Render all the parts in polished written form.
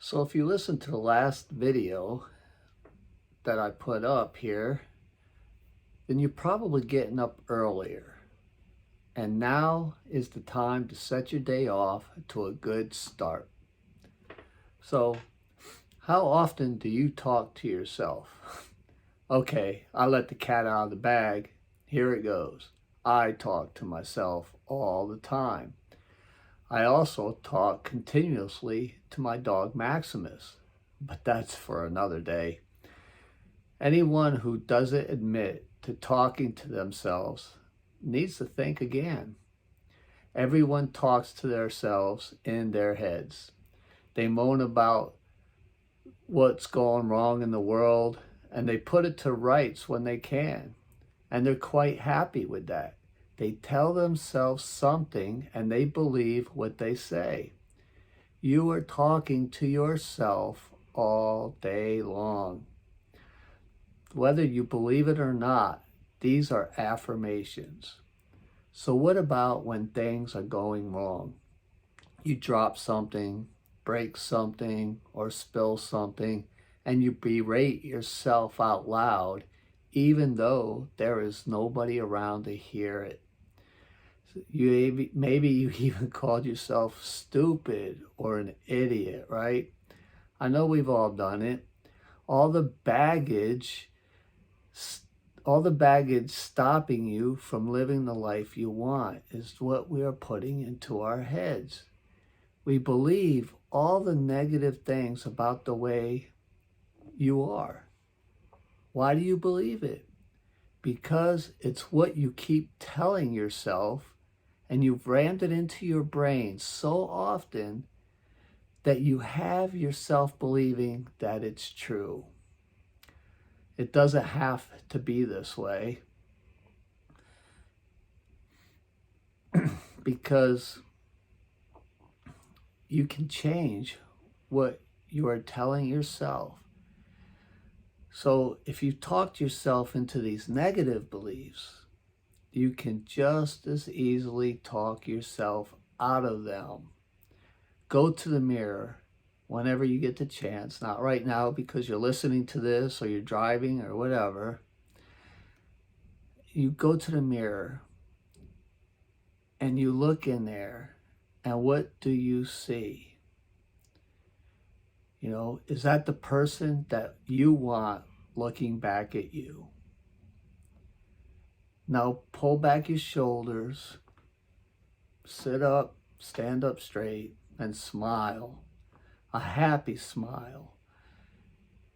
So if you listen to the last video that I put up here, then you're probably getting up earlier. And now is the time to set your day off to a good start. So how often do you talk to yourself? Okay, I let the cat out of the bag. Here it goes. I talk to myself all the time. I also talk continuously to my dog Maximus, but that's for another day. Anyone who doesn't admit to talking to themselves needs to think again. Everyone talks to themselves in their heads. They moan about what's going wrong in the world, and they put it to rights when they can. And they're quite happy with that. They tell themselves something and they believe what they say. You are talking to yourself all day long. Whether you believe it or not, these are affirmations. So what about when things are going wrong? You drop something, break something, or spill something, and you berate yourself out loud, even though there is nobody around to hear it. Maybe you even called yourself stupid or an idiot, right? I know we've all done it. All the baggage stopping you from living the life you want is what we are putting into our heads. We believe all the negative things about the way you are. Why do you believe it? Because it's what you keep telling yourself, and you've rammed it into your brain so often that you have yourself believing that it's true. It doesn't have to be this way because you can change what you are telling yourself. So if you talked yourself into these negative beliefs, you can just as easily talk yourself out of them. Go to the mirror whenever you get the chance, not right now because you're listening to this or you're driving or whatever. You go to the mirror and you look in there, and what do you see? You know, is that the person that you want looking back at you? Now pull back your shoulders, sit up, stand up straight, and smile. A happy smile.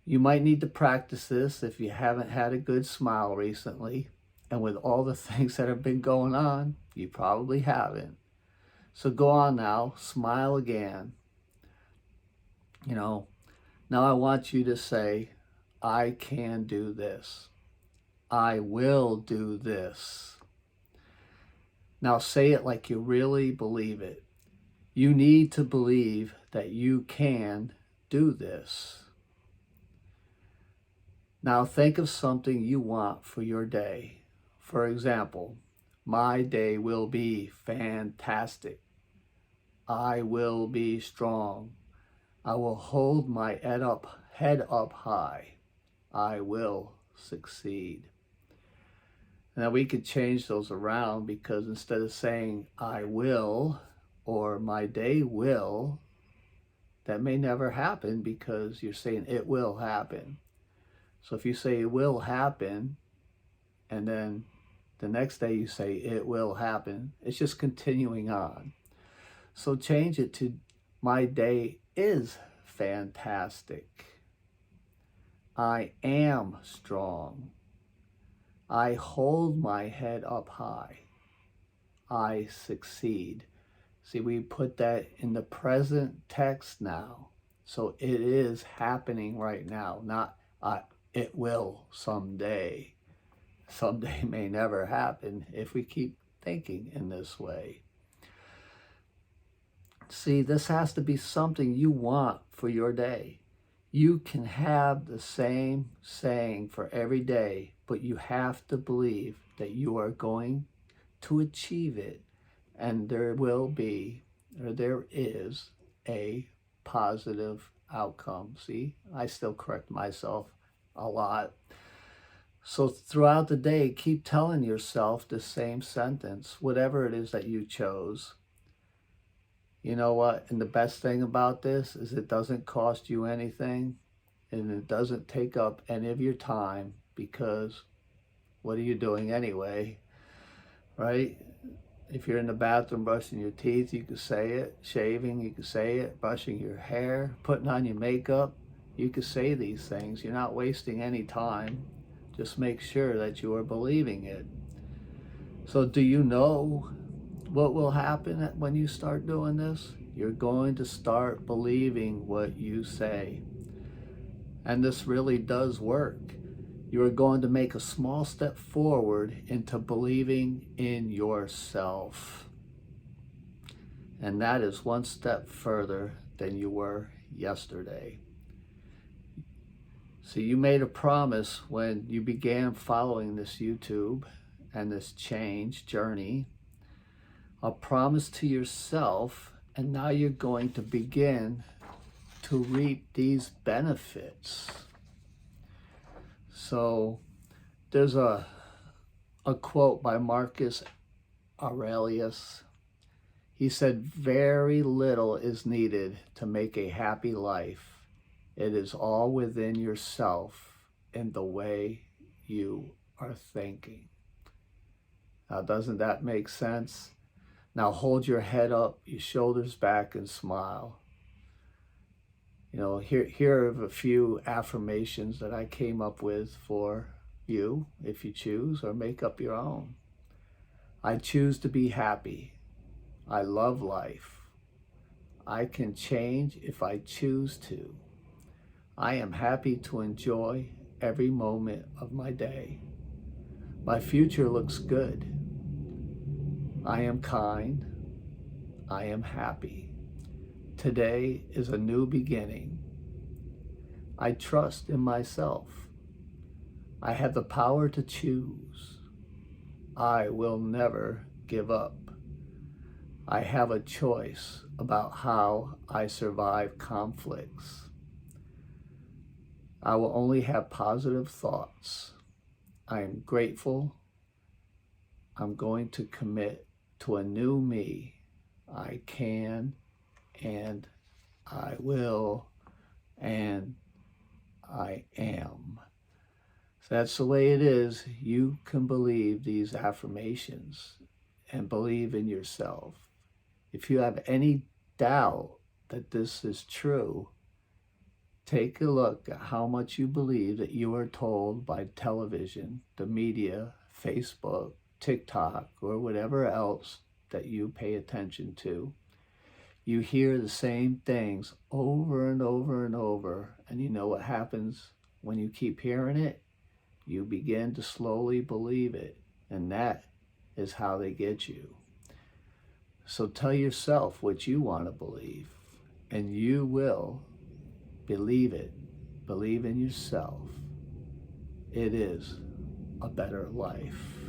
You might need to practice this if you haven't had a good smile recently. And with all the things that have been going on, you probably haven't. So go on now, smile again. You know, now I want you to say, I can do this. I will do this. Now say it like you really believe it. You need to believe that you can do this. Now think of something you want for your day. For example, my day will be fantastic. I will be strong. I will hold my head up high. I will succeed. Now we could change those around, because instead of saying I will or my day will, that may never happen because you're saying it will happen. So if you say it will happen, and then the next day you say it will happen, it's just continuing on. So change it to my day is fantastic. I am strong. I hold my head up high. I succeed. See, we put that in the present text now. So it is happening right now, not it will someday. Someday may never happen if we keep thinking in this way. See, this has to be something you want for your day. You can have the same saying for every day, but you have to believe that you are going to achieve it, and there is a positive outcome. See, I still correct myself a lot. So throughout the day, keep telling yourself the same sentence, whatever it is that you chose. You know what? And the best thing about this is it doesn't cost you anything and it doesn't take up any of your time, because what are you doing anyway, right? If you're in the bathroom brushing your teeth, you could say it. Shaving, you could say it. Brushing your hair, putting on your makeup, you could say these things. You're not wasting any time. Just make sure that you are believing it. So do you know what will happen when you start doing this? You're going to start believing what you say. And this really does work. You are going to make a small step forward into believing in yourself. And that is one step further than you were yesterday. So you made a promise when you began following this YouTube and this change journey, a promise to yourself, and now you're going to begin to reap these benefits. So there's a quote by Marcus Aurelius. He said, "Very little is needed to make a happy life. It is all within yourself in the way you are thinking." Now, doesn't that make sense? Now hold your head up, your shoulders back, and smile. You know, here are a few affirmations that I came up with for you, if you choose, or make up your own. I choose to be happy. I love life. I can change if I choose to. I am happy to enjoy every moment of my day. My future looks good. I am kind. I am happy. Today is a new beginning. I trust in myself. I have the power to choose. I will never give up. I have a choice about how I survive conflicts. I will only have positive thoughts. I am grateful. I'm going to commit to a new me. I can, and I will, and I am. So that's the way it is. You can believe these affirmations and believe in yourself. If you have any doubt that this is true, take a look at how much you believe that you are told by television, the media, Facebook, TikTok, or whatever else that you pay attention to. You hear the same things over and over and over, and you know what happens when you keep hearing it? You begin to slowly believe it, and that is how they get you. So tell yourself what you want to believe, and you will believe it. Believe in yourself. It is a better life.